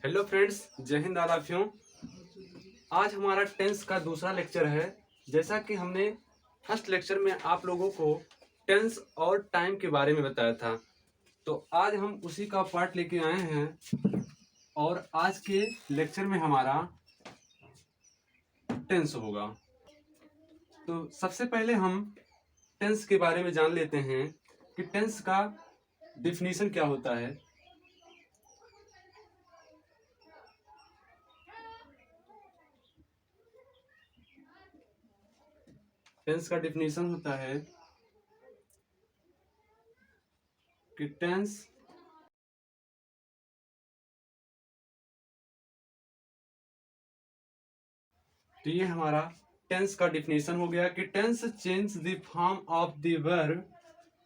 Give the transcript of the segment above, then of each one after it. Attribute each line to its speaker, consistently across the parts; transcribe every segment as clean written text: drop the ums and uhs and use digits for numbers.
Speaker 1: Hello friends, जय हिंद आदाफियों। आज हमारा टेंस का दूसरा लेक्चर है। जैसा कि हमने फर्स्ट लेक्चर में आप लोगों को टेंस और टाइम के बारे में बताया था, तो आज हम उसी का पार्ट लेके आए हैं और आज के लेक्चर में हमारा टेंस होगा। तो सबसे पहले हम टेंस के बारे में जान लेते हैं कि टेंस का डिफिनीशन क्या होता है। टेंस का डिफिनीशन होता है कि टेंस तो ये हमारा टेंस का डिफिनीशन हो गया कि tense change the form of the verb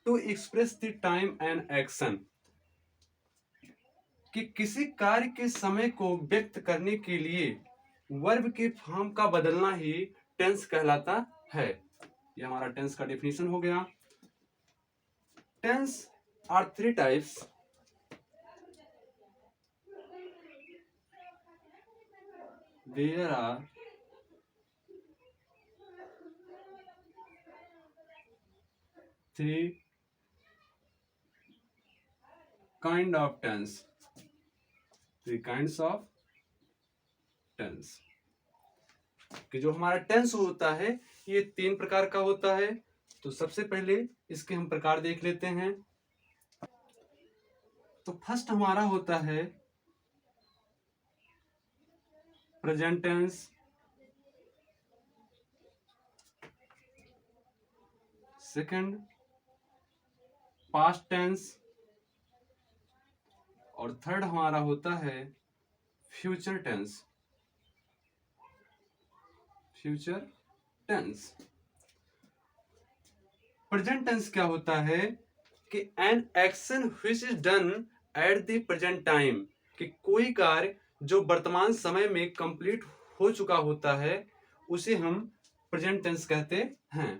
Speaker 1: to express the time and action. कि किसी कार्य के समय को व्यक्त करने के लिए वर्ब के फॉर्म का बदलना ही टेंस कहलाता है। ये हमारा टेंस का डिफिनीशन हो गया। Tense are three types. There are three kind of tense. Three kinds of tense. कि जो हमारा टेंस होता है ये तीन प्रकार का होता है। तो सबसे पहले इसके हम प्रकार देख लेते हैं। तो फर्स्ट हमारा होता है present tense, second past tense और थर्ड हमारा होता है future tense. Future tense. Present tense क्या होता है कि an action which is done at the present time. कि कोई कार्य जो वर्तमान समय में कंप्लीट हो चुका होता है उसे हम प्रेजेंट टेंस कहते हैं।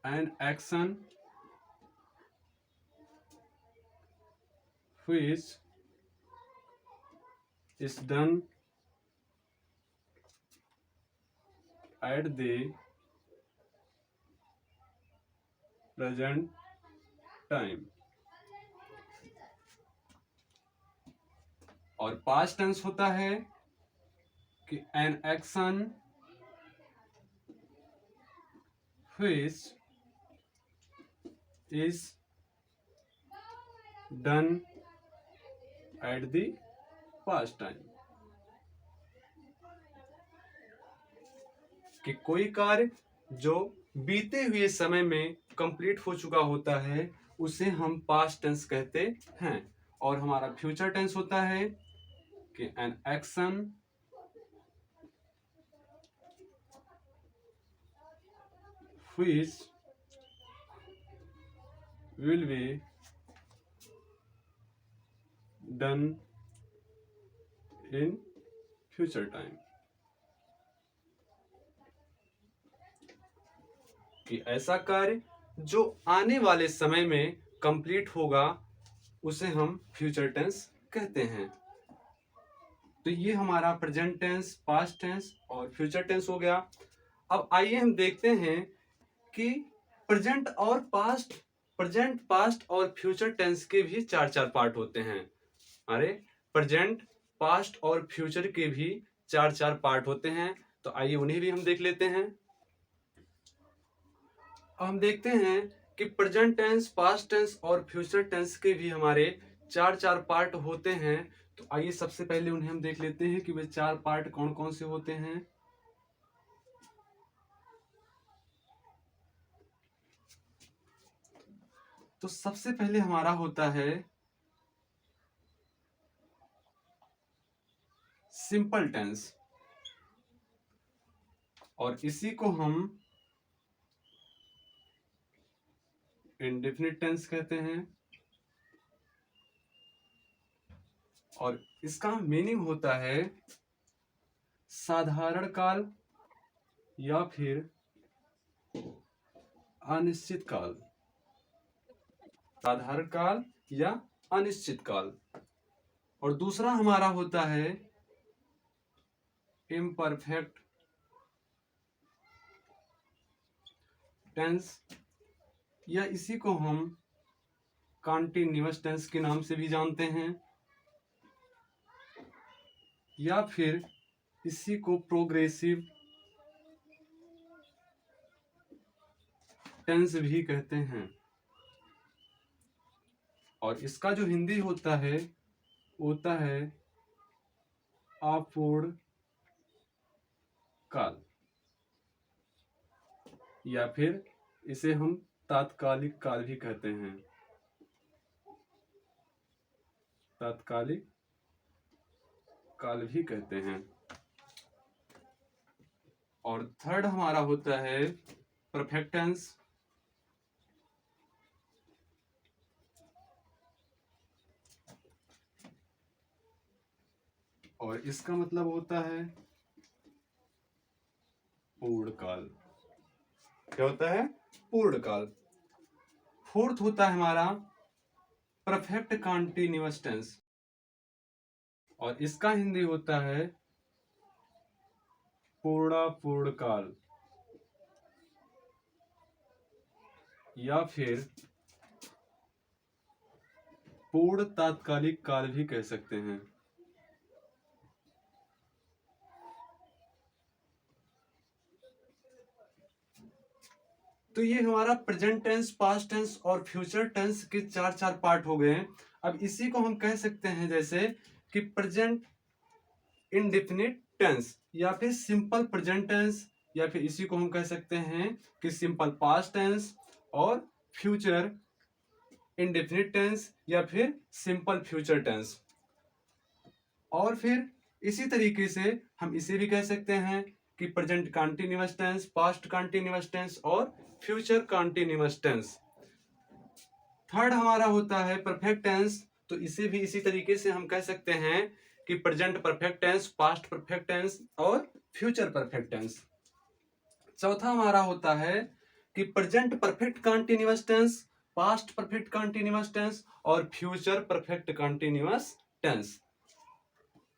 Speaker 1: N action which is done at the present time. और पास्ट टेंस होता है कि an action which is done at the past time. कि कोई कार्य जो बीते हुए समय में कंप्लीट हो चुका होता है उसे हम पास्ट टेंस कहते हैं। और हमारा फ्यूचर टेंस होता है कि an action which will be done in future time. कि ऐसा कार्य जो आने वाले समय में कंप्लीट होगा उसे हम फ्यूचर टेंस कहते हैं। तो ये हमारा प्रेजेंट टेंस, पास्ट टेंस और फ्यूचर टेंस हो गया। अब आइए हम देखते हैं कि प्रेजेंट पास्ट और फ्यूचर टेंस के भी चार चार पार्ट होते हैं। अरे, प्रेजेंट पास्ट और फ्यूचर के भी चार चार पार्ट होते हैं। तो आइए उन्हें भी हम देख लेते हैं। अब हम देखते हैं कि प्रेजेंट टेंस, पास्ट टेंस और फ्यूचर टेंस के भी हमारे चार चार पार्ट होते हैं। तो आइए सबसे पहले उन्हें हम देख लेते हैं कि वे चार पार्ट कौन कौन से होते हैं। तो सबसे पहले हमारा होता है सिंपल टेंस और इसी को हम इंडेफिनिट टेंस कहते हैं। और इसका मीनिंग होता है साधारण काल या फिर अनिश्चित काल। साधारण काल या अनिश्चित काल। और दूसरा हमारा होता है इम्परफेक्ट टेंस, या इसी को हम कॉन्टिन्यूअस टेंस के नाम से भी जानते हैं, या फिर इसी को प्रोग्रेसिव टेंस भी कहते हैं। और इसका जो हिंदी होता है अपूर्ण काल, या फिर इसे हम तात्कालिक काल भी कहते हैं। तात्कालिक काल भी कहते हैं। और थर्ड हमारा होता है परफेक्ट टेंस। और इसका मतलब होता है पूर्ण काल। क्या होता है? पूर्ण काल। फोर्थ होता है हमारा परफेक्ट कॉन्टिन्यूअस टेंस, और इसका हिंदी होता है पूर्ण काल, या फिर पूर्ण तात्कालिक काल भी कह सकते हैं। तो ये हमारा प्रेजेंट टेंस, पास्ट टेंस और फ्यूचर टेंस के चार पार्ट हो गए हैं। अब इसी को हम कह सकते हैं जैसे कि प्रेजेंट इंडेफिनिट टेंस, या फिर सिंपल प्रेजेंट टेंस, या फिर इसी को हम कह सकते हैं कि सिंपल पास्ट टेंस, और फ्यूचर इंडेफिनिट टेंस, या फिर सिंपल फ्यूचर टेंस। और फिर इसी तरीके से हम इसे भी कह सकते हैं कि present continuous tense, past continuous tense और फ्यूचर कॉन्टिन्यूअस टेंस। थर्ड हमारा होता है परफेक्ट टेंस, तो इसे भी इसी तरीके से हम कह सकते हैं कि present perfect tense, past perfect tense और फ्यूचर परफेक्ट टेंस। चौथा हमारा होता है कि present perfect continuous tense, past perfect continuous tense और फ्यूचर परफेक्ट कॉन्टिन्यूअस टेंस।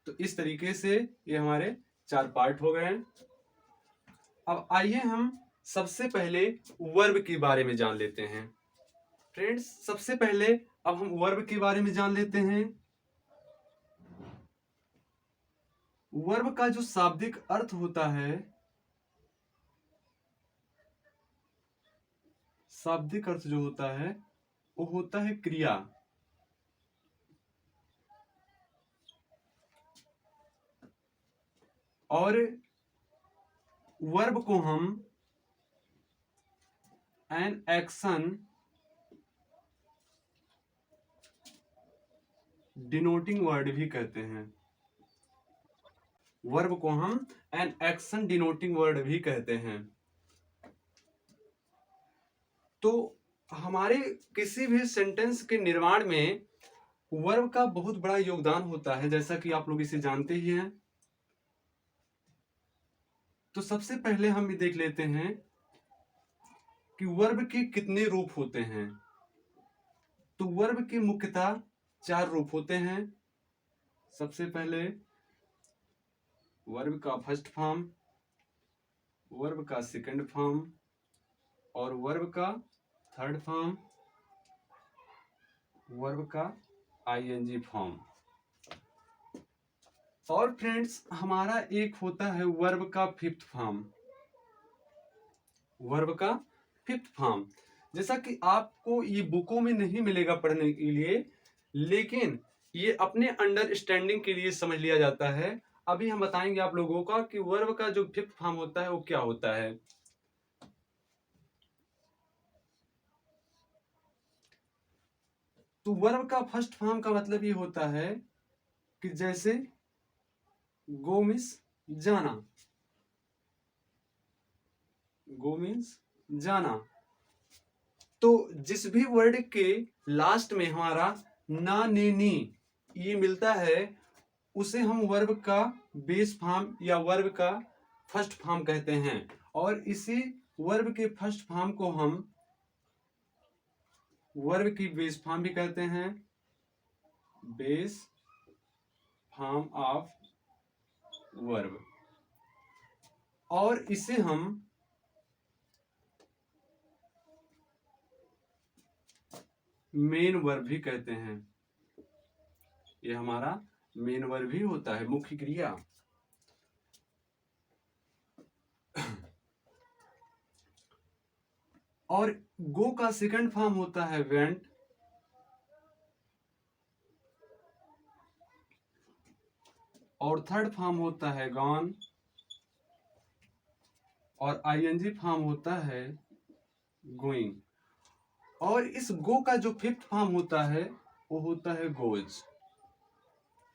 Speaker 1: तो इस तरीके से ये हमारे 4 पार्ट हो गए हैं। अब आइए हम सबसे पहले वर्ब के बारे में जान लेते हैं। फ्रेंड्स, सबसे पहले अब हम वर्ब के बारे में जान लेते हैं। वर्ब का जो शाब्दिक अर्थ होता है, शाब्दिक अर्थ जो होता है वो होता है क्रिया। और वर्ब को हम एन एक्शन डिनोटिंग वर्ड भी कहते हैं। वर्ब को हम एन एक्शन डिनोटिंग वर्ड भी कहते हैं। तो हमारे किसी भी सेंटेंस के निर्माण में वर्ब का बहुत बड़ा योगदान होता है, जैसा कि आप लोग इसे जानते ही हैं। तो सबसे पहले हम ये देख लेते हैं कि वर्ब के कितने रूप होते हैं। तो वर्ब के मुख्यतः 4 रूप होते हैं। सबसे पहले वर्ब का फर्स्ट फॉर्म, वर्ब का सेकंड फॉर्म और वर्ब का थर्ड फॉर्म, वर्ब का आईएनजी फॉर्म। और फ्रेंड्स, हमारा एक होता है वर्ब का फिफ्थ फॉर्म। वर्ब का फिफ्थ फॉर्म, जैसा कि आपको ये बुकों में नहीं मिलेगा पढ़ने के लिए, लेकिन ये अपने अंडरस्टैंडिंग के लिए समझ लिया जाता है। अभी हम बताएंगे आप लोगों का कि वर्ब का जो फिफ्थ फॉर्म होता है वो क्या होता है। तो वर्ब का फर्स्ट फॉर्म का मतलब ये होता है कि जैसे गो मीन्स जाना, गो मीन्स जाना। तो जिस भी वर्ड के लास्ट में हमारा ना ने नी ये मिलता है, उसे हम वर्ब का बेस फॉर्म या वर्ब का फर्स्ट फॉर्म कहते हैं। और इसी वर्ब के फर्स्ट फॉर्म को हम वर्ब की बेस फॉर्म भी कहते हैं, बेस फॉर्म ऑफ वर्ब, और इसे हम मेन वर्ब भी कहते हैं। ये हमारा मेन वर्ब भी होता है, मुख्य क्रिया। और गो का सेकंड फॉर्म होता है वेंट, और थर्ड फॉर्म होता है गॉन, और आईएनजी फॉर्म होता है गोइंग। और इस गो का जो फिफ्थ फॉर्म होता है वो होता है गोज।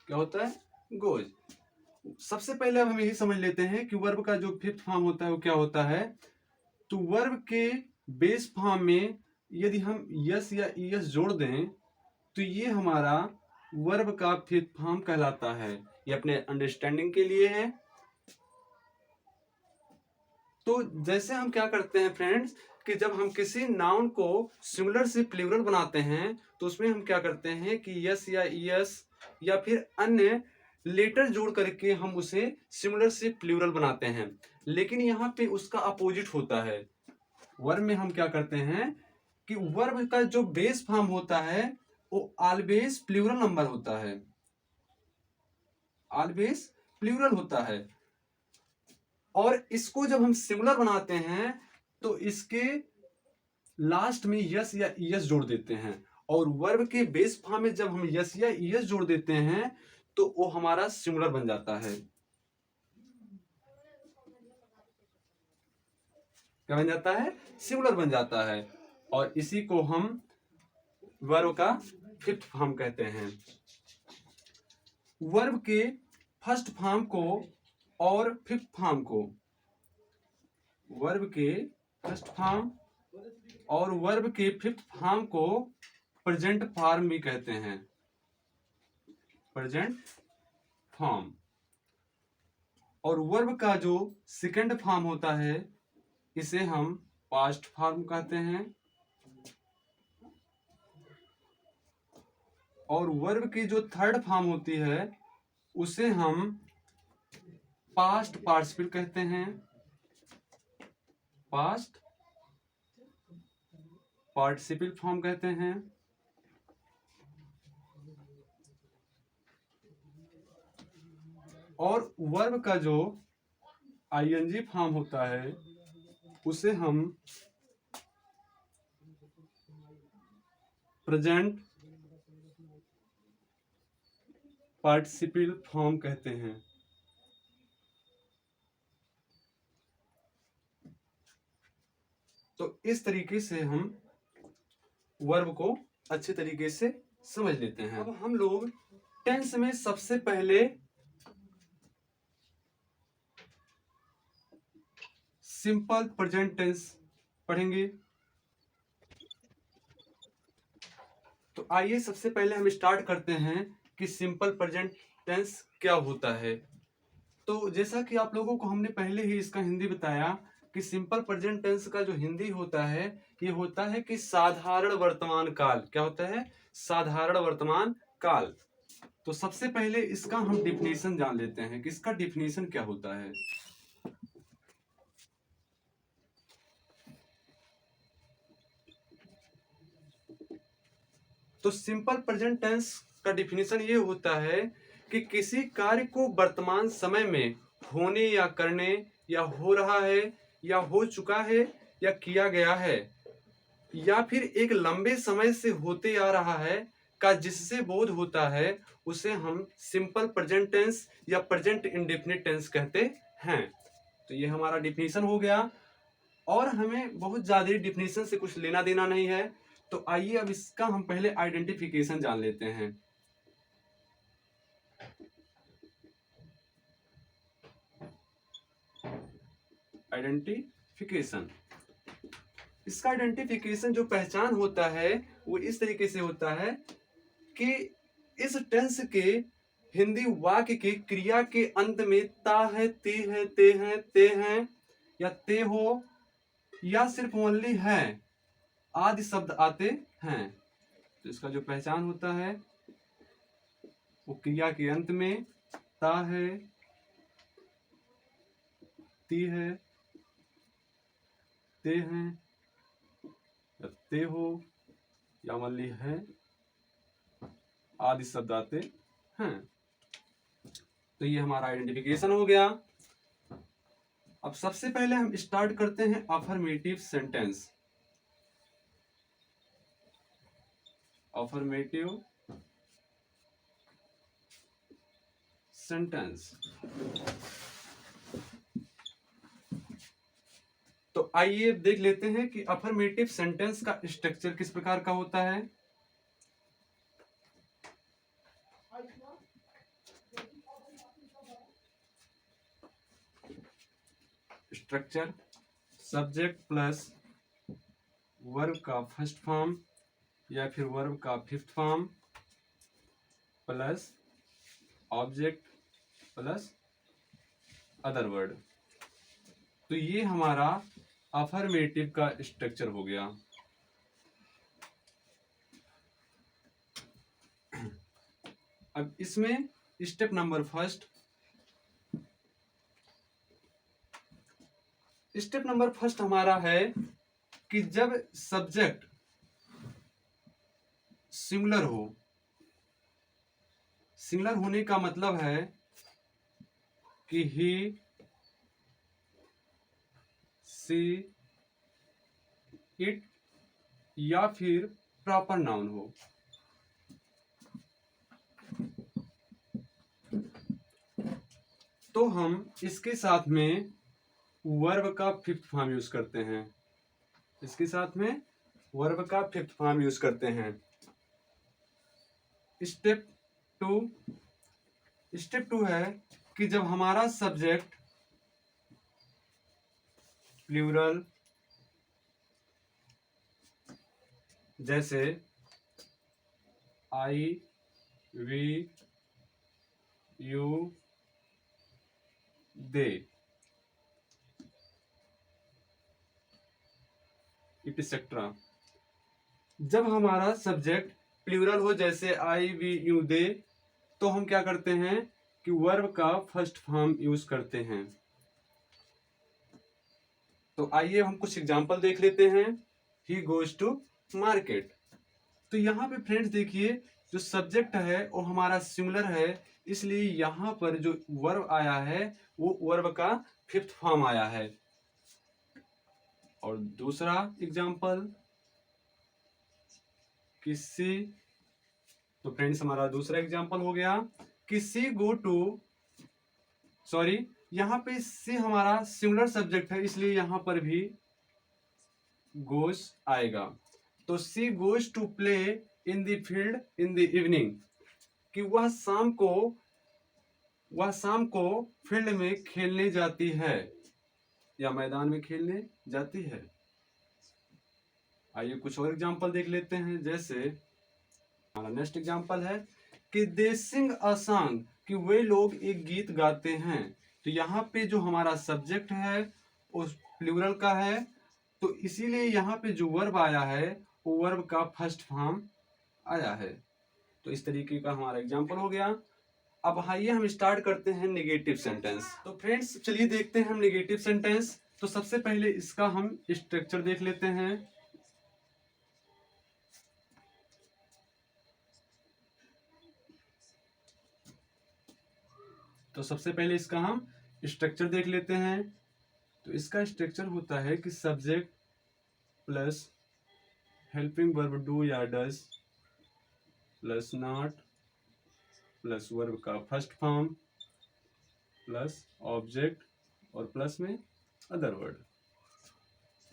Speaker 1: क्या होता है? गोज। सबसे पहले अब हम यही समझ लेते हैं कि वर्ब का जो फिफ्थ फॉर्म होता है वो क्या होता है। तो वर्ब के बेस फॉर्म में यदि हम यस या ईएस जोड़ दें तो ये हमारा वर्ब का फिफ्थ फॉर्म कहलाता है। ये अपने अंडरस्टैंडिंग के लिए है। तो जैसे हम क्या करते हैं फ्रेंड्स कि जब हम किसी नाउन को सिंगुलर से प्लूरल बनाते हैं तो उसमें हम क्या करते हैं कि यस या ईएस या फिर अन्य लेटर जोड़ करके हम उसे सिंगुलर से प्लूरल बनाते हैं। लेकिन यहाँ पे उसका अपोजिट होता है। वर्ब में हम क्या करते हैं कि वर्ब का जो बेस फॉर्म होता है वो ऑलवेज प्लूरल नंबर होता है, ऑलवेज प्लूरल होता है। और इसको जब हम सिंगुलर बनाते हैं तो इसके लास्ट में यस या ईएस जोड़ देते हैं। और वर्ब के बेस फॉर्म में जब हम यस या ईएस जोड़ देते हैं तो वो हमारा सिंगुलर बन जाता है। क्या बन जाता है? सिंगुलर बन जाता है। और इसी को हम वर्ब का फिफ्थ फॉर्म कहते हैं। वर्ब के फर्स्ट फॉर्म को और फिफ्थ फॉर्म को, वर्ब के फर्स्ट फॉर्म और वर्ब के फिफ्थ फॉर्म को प्रेजेंट फॉर्म भी कहते हैं, प्रेजेंट फॉर्म। और वर्ब का जो सेकंड फॉर्म होता है इसे हम पास्ट फॉर्म कहते हैं। और वर्ब की जो थर्ड फॉर्म होती है उसे हम पास्ट पार्टिसिपल कहते हैं, पास्ट पार्टिसिपल फॉर्म कहते हैं। और वर्ब का जो आईएनजी फॉर्म होता है उसे हम प्रेजेंट पार्टिसिपल फॉर्म कहते हैं। तो इस तरीके से हम वर्ब को अच्छे तरीके से समझ लेते हैं। अब हम लोग टेंस में सबसे पहले सिंपल प्रेजेंट टेंस पढ़ेंगे। तो आइए सबसे पहले हम स्टार्ट करते हैं कि सिंपल प्रेजेंट टेंस क्या होता है। तो जैसा कि आप लोगों को हमने पहले ही इसका हिंदी बताया कि सिंपल प्रेजेंट टेंस का जो हिंदी होता है ये होता है कि साधारण वर्तमान काल। क्या होता है? साधारण वर्तमान काल। तो सबसे पहले इसका हम डिफिनेशन जान लेते हैं कि इसका डिफिनेशन क्या होता है। तो सिंपल प्रेजेंट टेंस का डिफिनेशन ये होता है कि किसी कार्य को वर्तमान समय में होने या करने या हो रहा है या हो चुका है या किया गया है या फिर एक लंबे समय से होते आ रहा है का जिससे बोध होता है उसे हम सिंपल प्रेजेंट टेंस या प्रेजेंट इंडेफिनिट टेंस कहते हैं। तो ये हमारा डिफिनेशन हो गया। और हमें बहुत ज्यादा डिफिनेशन से कुछ लेना देना नहीं है। तो आइए अब इसका हम पहले आइडेंटिफिकेशन जान लेते हैं। आइडेंटिफिकेशन, इसका आइडेंटिफिकेशन जो पहचान होता है वो इस तरीके से होता है कि इस टेंस के हिंदी वाक्य के क्रिया के अंत में ता है, ते है, ते हैं, ते हैं या ते हो या सिर्फ ओनली है आदि शब्द आते हैं। तो इसका जो पहचान होता है वो क्रिया के अंत में ता है, ती है, ते हैं, या ते हो, या मान ली है आदि शब्द आते हैं। तो ये हमारा आइडेंटिफिकेशन हो गया। अब सबसे पहले हम स्टार्ट करते हैं अफर्मेटिव सेंटेंस। Affirmative sentence. तो आइए देख लेते हैं कि अफर्मेटिव सेंटेंस का स्ट्रक्चर किस प्रकार का होता है। स्ट्रक्चर सब्जेक्ट प्लस वर्ब का फर्स्ट फॉर्म या फिर वर्ब का fifth form plus object plus other word. तो ये हमारा अफर्मेटिव का स्ट्रक्चर हो गया। अब इसमें step number first, step number first हमारा है कि जब सब्जेक्ट सिंगुलर हो, सिंगुलर होने का मतलब है कि ही, सी, इट या फिर प्रॉपर नाउन हो। तो हम इसके साथ में वर्ब का फिफ्थ फॉर्म यूज करते हैं। इसके साथ में वर्ब का फिफ्थ फॉर्म यूज करते हैं। स्टेप टू, स्टेप टू है कि जब हमारा सब्जेक्ट प्लूरल, जैसे आई, वी, यू, दे, इटसेट्रा, जब हमारा सब्जेक्ट प्लूरल हो जैसे आई, वी, यू, दे, तो हम क्या करते हैं कि वर्ब का फर्स्ट फॉर्म यूज करते हैं। तो आइए हम कुछ एग्जांपल देख लेते हैं। He goes to market. तो यहाँ पे फ्रेंड्स देखिए, जो सब्जेक्ट है वो हमारा सिंगुलर है, इसलिए यहाँ पर जो वर्ब आया है वो वर्ब का फिफ्थ फॉर्म आया है। और दूसरा एग्जांपल किसी, तो फ्रेंड्स हमारा दूसरा एग्जांपल हो गया कि सी गो टू, सॉरी यहाँ पे सी हमारा सिंगुलर सब्जेक्ट है, इसलिए यहाँ पर भी गोज आएगा। तो she goes to play in the field in the evening, कि वह शाम को फील्ड में खेलने जाती है या मैदान में खेलने जाती है। आइए कुछ और एग्जांपल देख लेते हैं। जैसे हमारा नेक्स्ट एग्जांपल है कि दे सिंग अ सॉन्ग, कि वे लोग एक गीत गाते हैं। तो यहाँ पे जो हमारा सब्जेक्ट है वो प्लूरल का है, तो इसीलिए यहाँ पे जो वर्ब आया है वो वर्ब का फर्स्ट फॉर्म आया है। तो इस तरीके का हमारा एग्जांपल हो गया। अब आइए हम स्टार्ट करते हैं नेगेटिव सेंटेंस। तो फ्रेंड्स चलिए देखते हैं हम नेगेटिव सेंटेंस। तो सबसे पहले इसका हम स्ट्रक्चर देख लेते हैं। तो सबसे पहले इसका हम स्ट्रक्चर देख लेते हैं। तो इसका स्ट्रक्चर होता है कि subject plus helping verb do या does plus not plus verb का फर्स्ट फॉर्म प्लस ऑब्जेक्ट और प्लस में अदर वर्ड।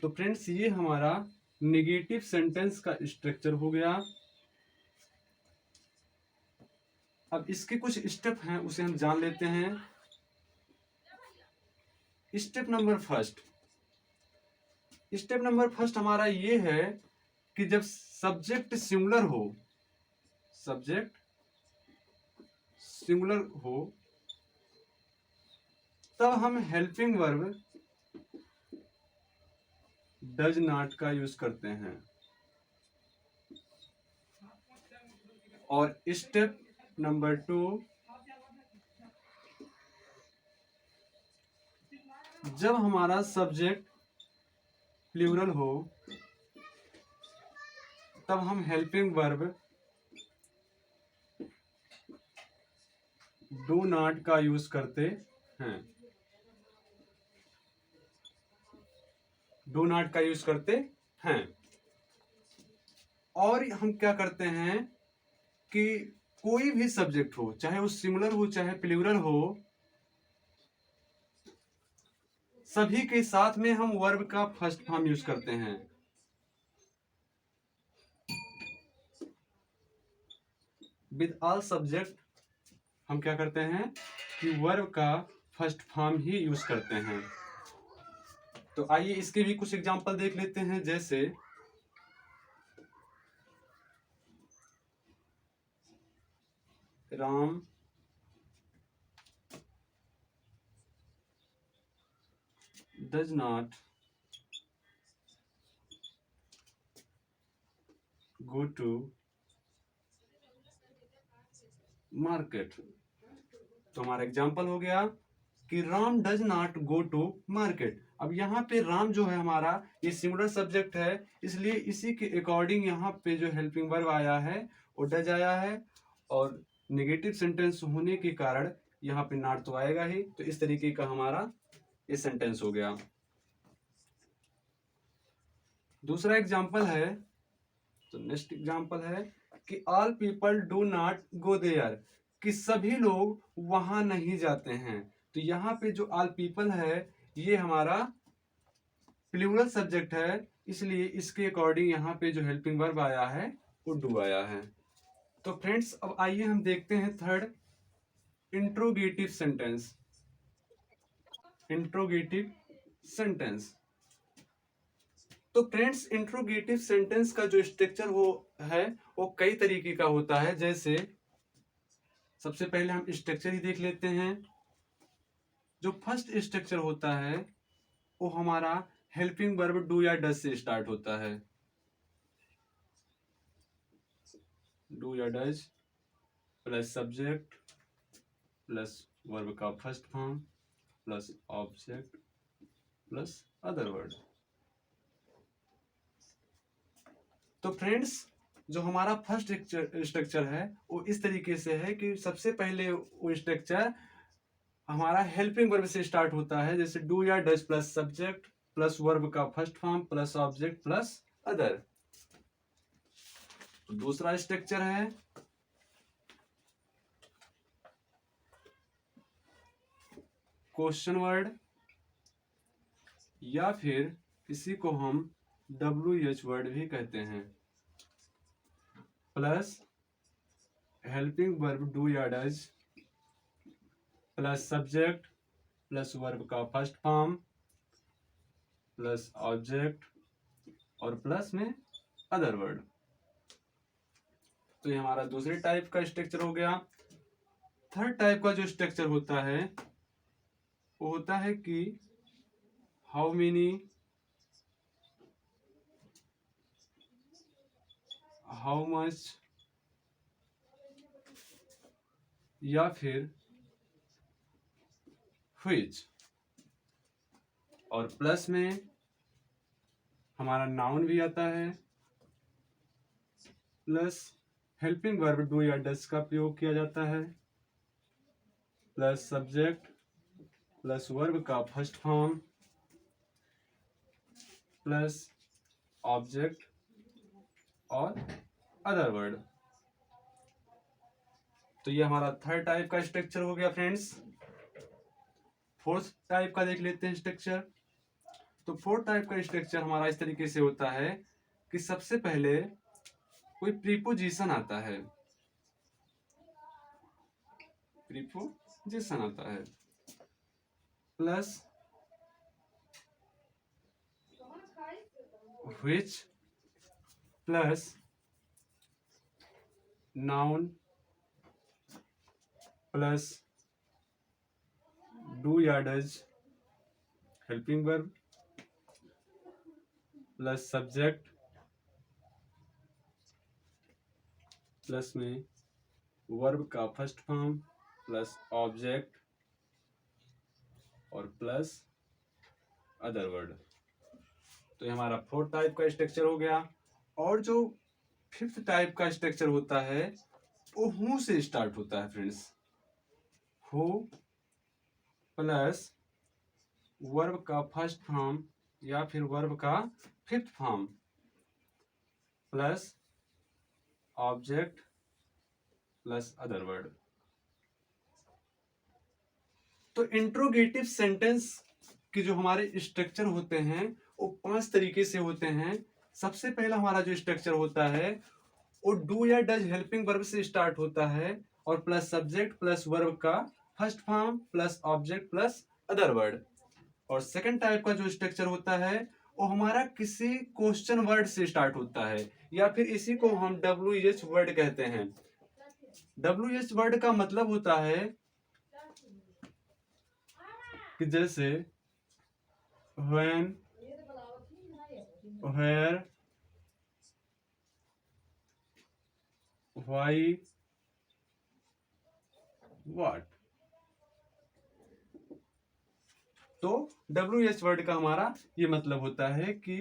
Speaker 1: तो फ्रेंड्स ये हमारा नेगेटिव सेंटेंस का स्ट्रक्चर हो गया। अब इसके कुछ स्टेप हैं उसे हम जान लेते हैं। Step number first, step number first हमारा ये है कि जब सब्जेक्ट सिंगुलर हो, सब्जेक्ट सिंगुलर हो, तब हम हेल्पिंग वर्ब डज नॉट का यूज करते हैं। और स्टेप नंबर 2, जब हमारा सब्जेक्ट प्लूरल हो तब हम हेल्पिंग वर्ब डू नॉट का यूज करते हैं। डू नॉट का यूज करते हैं। और हम क्या करते हैं कि कोई भी सब्जेक्ट हो, चाहे वो सिंगुलर हो चाहे प्लूरल हो, सभी के साथ में हम वर्ब का फर्स्ट फॉर्म यूज करते हैं। विद ऑल सब्जेक्ट हम क्या करते हैं कि वर्ब का फर्स्ट फॉर्म ही यूज करते हैं। तो आइए इसके भी कुछ एग्जांपल देख लेते हैं। जैसे Ram does not go to market. तो हमारा एग्जांपल हो गया कि Ram does not go to market. अब यहाँ पे राम जो है हमारा ये सिंगुलर सब्जेक्ट है, इसलिए इसी के अकॉर्डिंग यहाँ पे जो हेल्पिंग वर्ब आया है वो डज आया है, और नेगेटिव सेंटेंस होने के कारण यहाँ पे नॉट तो आएगा ही। तो इस तरीके का हमारा ये सेंटेंस हो गया। दूसरा एग्जाम्पल है, तो नेक्स्ट एग्जाम्पल है कि all people do not go there, कि सभी लोग वहां नहीं जाते हैं। तो यहाँ पे जो ऑल पीपल है ये हमारा प्लूरल सब्जेक्ट है, इसलिए इसके अकॉर्डिंग यहाँ पे जो हेल्पिंग वर्ब आया है वो डू आया है। तो फ्रेंड्स अब आइए हम देखते हैं third, interrogative sentence. Interrogative sentence. तो फ्रेंड्स इंट्रोगेटिव सेंटेंस का जो स्ट्रक्चर हो है वो कई तरीके का होता है। जैसे सबसे पहले हम स्ट्रक्चर ही देख लेते हैं। जो फर्स्ट स्ट्रक्चर होता है वो हमारा हेल्पिंग वर्ब डू या डज से स्टार्ट होता है। डू या does plus subject plus verb का first form plus object plus other word. तो फ्रेंड्स जो हमारा फर्स्ट स्ट्रक्चर है वो इस तरीके से है कि सबसे पहले वो स्ट्रक्चर हमारा हेल्पिंग वर्ब से स्टार्ट होता है, जैसे डू या does plus subject plus verb का first form plus object plus other. तो दूसरा स्ट्रक्चर है क्वेश्चन वर्ड, या फिर इसी को हम WH वर्ड भी कहते हैं, प्लस हेल्पिंग वर्ब डू या does plus subject plus verb का फर्स्ट फॉर्म प्लस ऑब्जेक्ट और प्लस में अदर वर्ड। तो ये हमारा दूसरे टाइप का स्ट्रक्चर हो गया। थर्ड टाइप का जो स्ट्रक्चर होता है वो होता है कि हाउ मेनी, हाउ मच, या फिर व्हिच, और प्लस में हमारा नाउन भी आता है, प्लस हेल्पिंग वर्ब डू या डज का प्रयोग किया जाता है, प्लस सब्जेक्ट प्लस वर्ब का फर्स्ट फॉर्म प्लस ऑब्जेक्ट और अदर वर्ड। तो ये हमारा थर्ड टाइप का स्ट्रक्चर हो गया फ्रेंड्स। फोर्थ टाइप का देख लेते हैं स्ट्रक्चर। तो फोर्थ टाइप का स्ट्रक्चर हमारा इस तरीके से होता है कि सबसे पहले कोई प्रीपोजिशन आता है, प्रीपोजिशन आता है plus which plus noun plus do या does helping verb plus subject plus में वर्ब का फर्स्ट फॉर्म प्लस ऑब्जेक्ट और प्लस अदर वर्ड। तो ये हमारा फोर्थ टाइप का स्ट्रक्चर हो गया। और जो फिफ्थ टाइप का स्ट्रक्चर होता है वो हु से स्टार्ट होता है फ्रेंड्स। हु प्लस वर्ब का फर्स्ट फॉर्म या फिर वर्ब का fifth form plus object plus other word. तो इंट्रोगेटिव सेंटेंस के जो हमारे स्ट्रक्चर होते हैं वो 5 तरीके से होते हैं। सबसे पहला हमारा जो स्ट्रक्चर होता है वो डू या डज हेल्पिंग वर्ब से स्टार्ट होता है और प्लस सब्जेक्ट प्लस वर्ब का first form plus object plus other word. और सेकंड टाइप का जो स्ट्रक्चर होता है वो हमारा किसी क्वेश्चन वर्ड से स्टार्ट होता है या फिर इसी को हम WH वर्ड कहते हैं। WH वर्ड का मतलब होता है कि जैसे when, where, why, what। तो WH वर्ड का हमारा ये मतलब होता है कि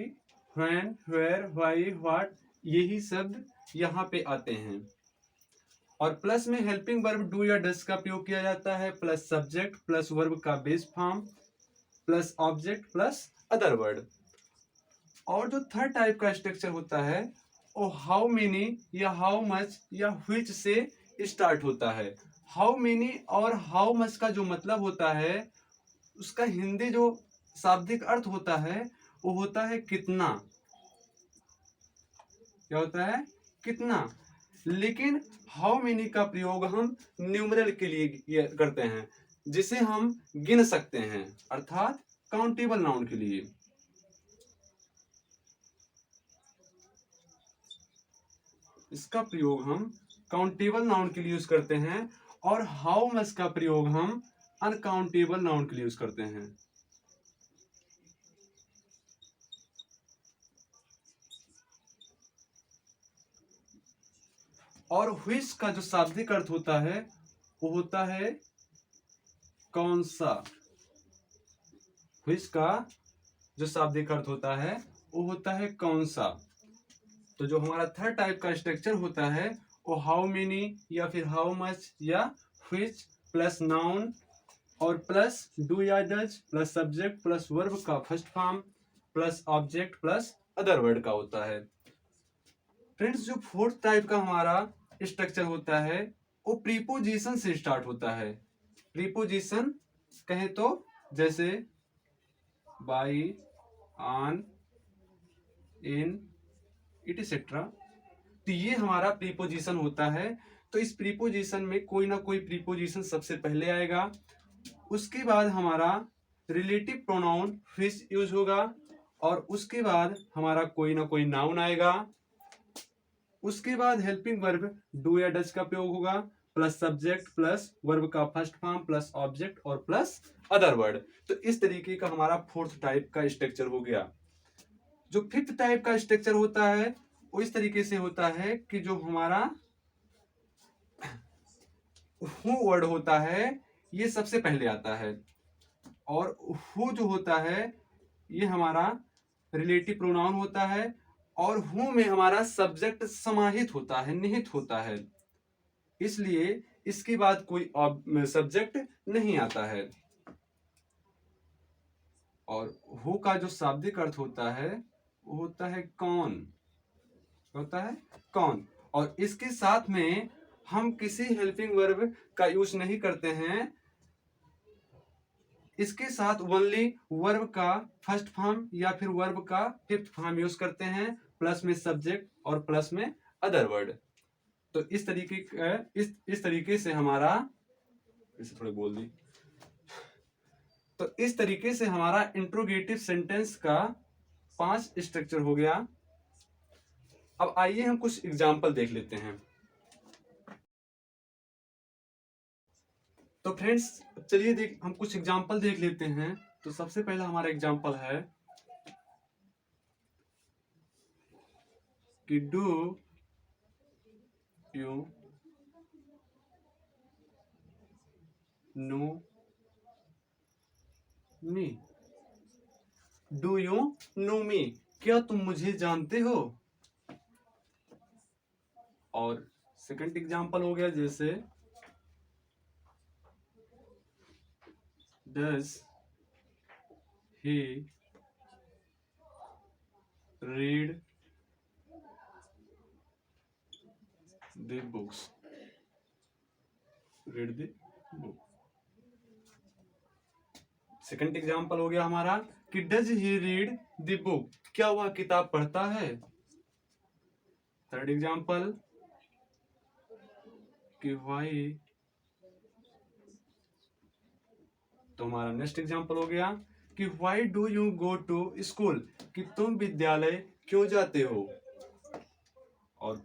Speaker 1: when, where, why, what यही शब्द यहाँ पे आते हैं। और प्लस में हेल्पिंग वर्ब डू या डज का प्रयोग किया जाता है प्लस सब्जेक्ट प्लस वर्ब का base form plus object plus other word. और जो थर्ड टाइप का स्ट्रक्चर होता है वो हाउ मेनी या हाउ मच या व्हिच से स्टार्ट होता है। हाउ मेनी और हाउ मच का जो मतलब होता है उसका हिंदी जो शाब्दिक अर्थ होता है वो होता है कितना। क्या होता है? कितना। लेकिन हाउ मेनी का प्रयोग हम न्यूमरल के लिए करते हैं जिसे हम गिन सकते हैं अर्थात काउंटेबल नाउन के लिए। इसका प्रयोग हम काउंटेबल नाउन के लिए यूज करते हैं और हाउ मच का प्रयोग हम अनकाउंटेबल नाउन के लिए यूज करते हैं। और व्हिच का जो शाब्दिक अर्थ होता है वो होता है कौन सा। व्हिच का जो शाब्दिक अर्थ होता है वो होता है कौन सा। तो जो हमारा थर्ड टाइप का स्ट्रक्चर होता है वो हाउ मेनी या फिर हाउ मच या व्हिच प्लस नाउन और प्लस डू या does plus subject plus verb का first form plus object plus other word का होता है। फ्रेंड्स जो फोर्थ टाइप का हमारा स्ट्रक्चर होता है वो प्रीपोजिशन से स्टार्ट होता है। प्रीपोजिशन कहें तो जैसे बाई, ऑन, इन, इटसेट्रा। तो ये हमारा प्रीपोजिशन होता है। तो इस प्रीपोजिशन में कोई ना कोई प्रीपोजिशन सबसे पहले आएगा, उसके बाद हमारा रिलेटिव प्रोनाउन व्हिच यूज होगा और उसके बाद हमारा कोई ना कोई नाउन आएगा, उसके बाद हेल्पिंग वर्ब डू या डज का प्रयोग होगा प्लस सब्जेक्ट प्लस वर्ब का फर्स्ट फॉर्म प्लस ऑब्जेक्ट और प्लस अदर वर्ड। तो इस तरीके का हमारा फोर्थ टाइप का स्ट्रक्चर हो गया। जो फिफ्थ टाइप का स्ट्रक्चर होता है वो इस तरीके से होता है कि जो हमारा हु वर्ड होता है ये सबसे पहले आता है और हु जो होता है ये हमारा रिलेटिव प्रोनाउन होता है और हु में हमारा सब्जेक्ट समाहित होता है, निहित होता है, इसलिए इसके बाद कोई सब्जेक्ट नहीं आता है। और हु का जो शाब्दिक अर्थ होता है वो होता है कौन। होता है कौन। और इसके साथ में हम किसी हेल्पिंग वर्ब का यूज नहीं करते हैं, इसके साथ ओनली वर्ब का फर्स्ट फॉर्म या फिर वर्ब का फिफ्थ फॉर्म यूज करते हैं प्लस में सब्जेक्ट और प्लस में अदर वर्ड। तो इस तरीके से हमारा इसे थोड़े बोल दी। तो इस तरीके से हमारा इंट्रोगेटिव सेंटेंस का 5 स्ट्रक्चर हो गया। अब आइए हम कुछ एग्जाम्पल देख लेते हैं। तो फ्रेंड्स चलिए हम कुछ एग्जाम्पल देख लेते हैं। तो सबसे पहला हमारा एग्जाम्पल है कि do you know me, do you know me, क्या तुम मुझे जानते हो। और सेकंड एग्जांपल हो गया जैसे does he read the books, read the book. Second example हो गया हमारा कि does he read the book, क्या वह किताब पढ़ता है। थर्ड एग्जांपल कि वाई, तो हमारा नेक्स्ट एग्जांपल हो गया कि why do you go to school, कि तुम विद्यालय क्यों जाते हो। और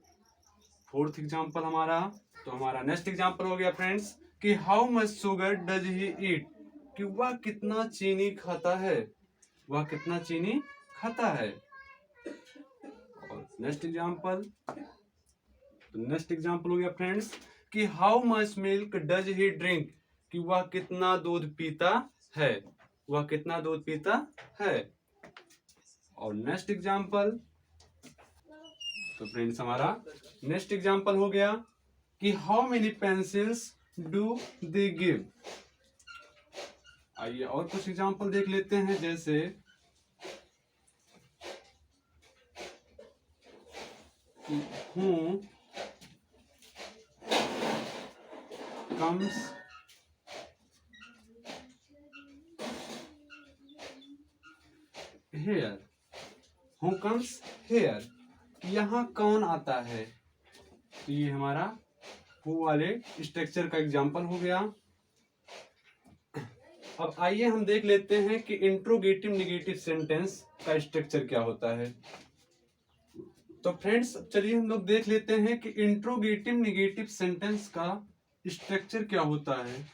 Speaker 1: फोर्थ एग्जांपल हमारा, तो हमारा नेक्स्ट एग्जांपल हो गया फ्रेंड्स कि how much sugar does he eat, कि वह कितना चीनी खाता है, वह कितना चीनी खाता है। और नेक्स्ट एग्जांपल, तो नेक्स्ट एग्जांपल हो गया फ्रेंड्स कि how much milk does he drink, कि वह कितना दूध पीता है, वह कितना दूध पीता है। और नेक्स्ट एग्जांपल, तो फ्रेंड्स हमारा नेक्स्ट एग्जांपल हो गया कि how many pencils do they give. आइए और कुछ एग्जांपल देख लेते हैं जैसे हूँ comes here, who comes here, यहाँ कौन आता है। तो ये हमारा हु वाले स्ट्रक्चर का एग्जांपल हो गया। अब आइए हम देख लेते हैं कि इंट्रोगेटिव नेगेटिव सेंटेंस का स्ट्रक्चर क्या होता है। तो फ्रेंड्स चलिए हम लोग देख लेते हैं कि इंट्रोगेटिव नेगेटिव सेंटेंस का स्ट्रक्चर क्या होता है।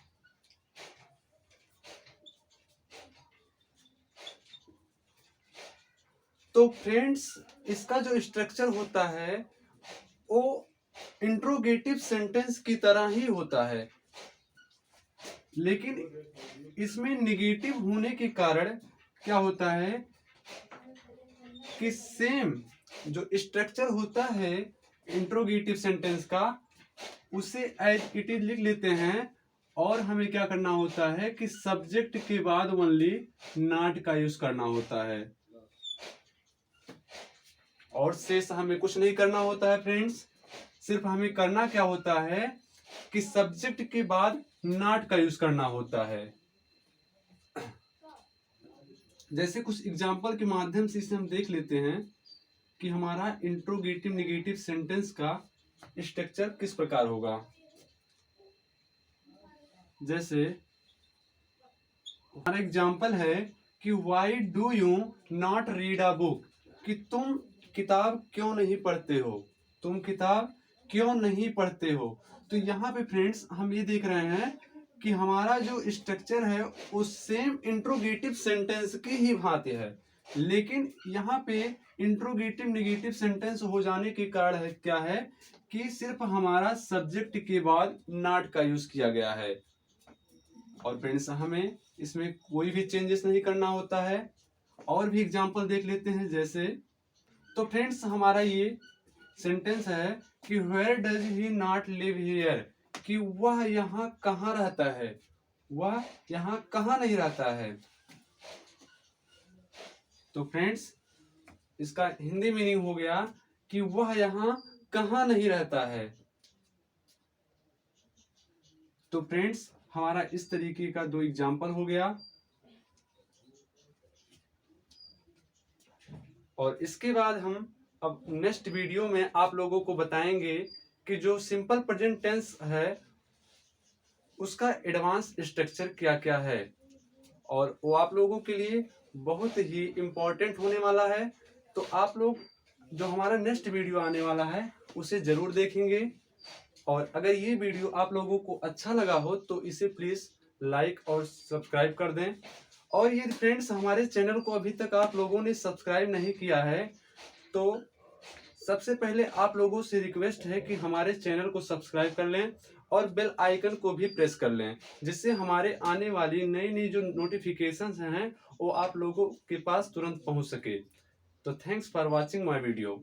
Speaker 1: तो फ्रेंड्स इसका जो स्ट्रक्चर होता है वो इंट्रोगेटिव सेंटेंस की तरह ही होता है, लेकिन इसमें नेगेटिव होने के कारण क्या होता है कि सेम जो स्ट्रक्चर होता है इंट्रोगेटिव सेंटेंस का उसे एज इट इज लिख लेते हैं, और हमें क्या करना होता है कि सब्जेक्ट के बाद ओनली नॉट का यूज करना होता है, और शेष हमें कुछ नहीं करना होता है फ्रेंड्स। सिर्फ हमें करना क्या होता है कि सब्जेक्ट के बाद नॉट का यूज करना होता है। जैसे कुछ एग्जांपल के माध्यम से इसे हम देख लेते हैं कि हमारा इंट्रोगेटिव नेगेटिव सेंटेंस का स्ट्रक्चर किस प्रकार होगा। जैसे हमारा एग्जांपल है कि why do you not read a book, कि तुम किताब क्यों नहीं पढ़ते हो, तुम किताब क्यों नहीं पढ़ते हो। तो यहाँ पे फ्रेंड्स हम ये देख रहे हैं कि हमारा जो स्ट्रक्चर है वो सेम इंट्रोगेटिव सेंटेंस की ही भांति है, लेकिन यहाँ पे इंट्रोगेटिव नेगेटिव सेंटेंस हो जाने के कारण है क्या है कि सिर्फ हमारा सब्जेक्ट के बाद नॉट का यूज किया गया है, और फ्रेंड्स हमें इसमें कोई भी चेंजेस नहीं करना होता है। और भी एग्जांपल देख लेते हैं जैसे, तो फ्रेंड्स हमारा ये सेंटेंस है कि where does he not live here, कि वह यहाँ कहाँ रहता है, वह यहाँ कहाँ नहीं रहता है। तो फ्रेंड्स इसका हिंदी मीनिंग हो गया कि वह यहाँ कहाँ नहीं रहता है। तो फ्रेंड्स हमारा इस तरीके का दो एग्जांपल हो गया, और इसके बाद हम अब नेक्स्ट वीडियो में आप लोगों को बताएंगे कि जो सिंपल प्रेजेंट टेंस है उसका एडवांस स्ट्रक्चर क्या क्या है, और वो आप लोगों के लिए बहुत ही इम्पोर्टेंट होने वाला है। तो आप लोग जो हमारा नेक्स्ट वीडियो आने वाला है उसे ज़रूर देखेंगे, और अगर ये वीडियो आप लोगों को अच्छा लगा हो तो इसे प्लीज़ लाइक और सब्सक्राइब कर दें। और ये फ्रेंड्स हमारे चैनल को अभी तक आप लोगों ने सब्सक्राइब नहीं किया है तो सबसे पहले आप लोगों से रिक्वेस्ट है कि हमारे चैनल को सब्सक्राइब कर लें और बेल आइकन को भी प्रेस कर लें, जिससे हमारे आने वाली नई नई जो नोटिफिकेशंस हैं वो आप लोगों के पास तुरंत पहुंच सके। तो thanks for watching my video.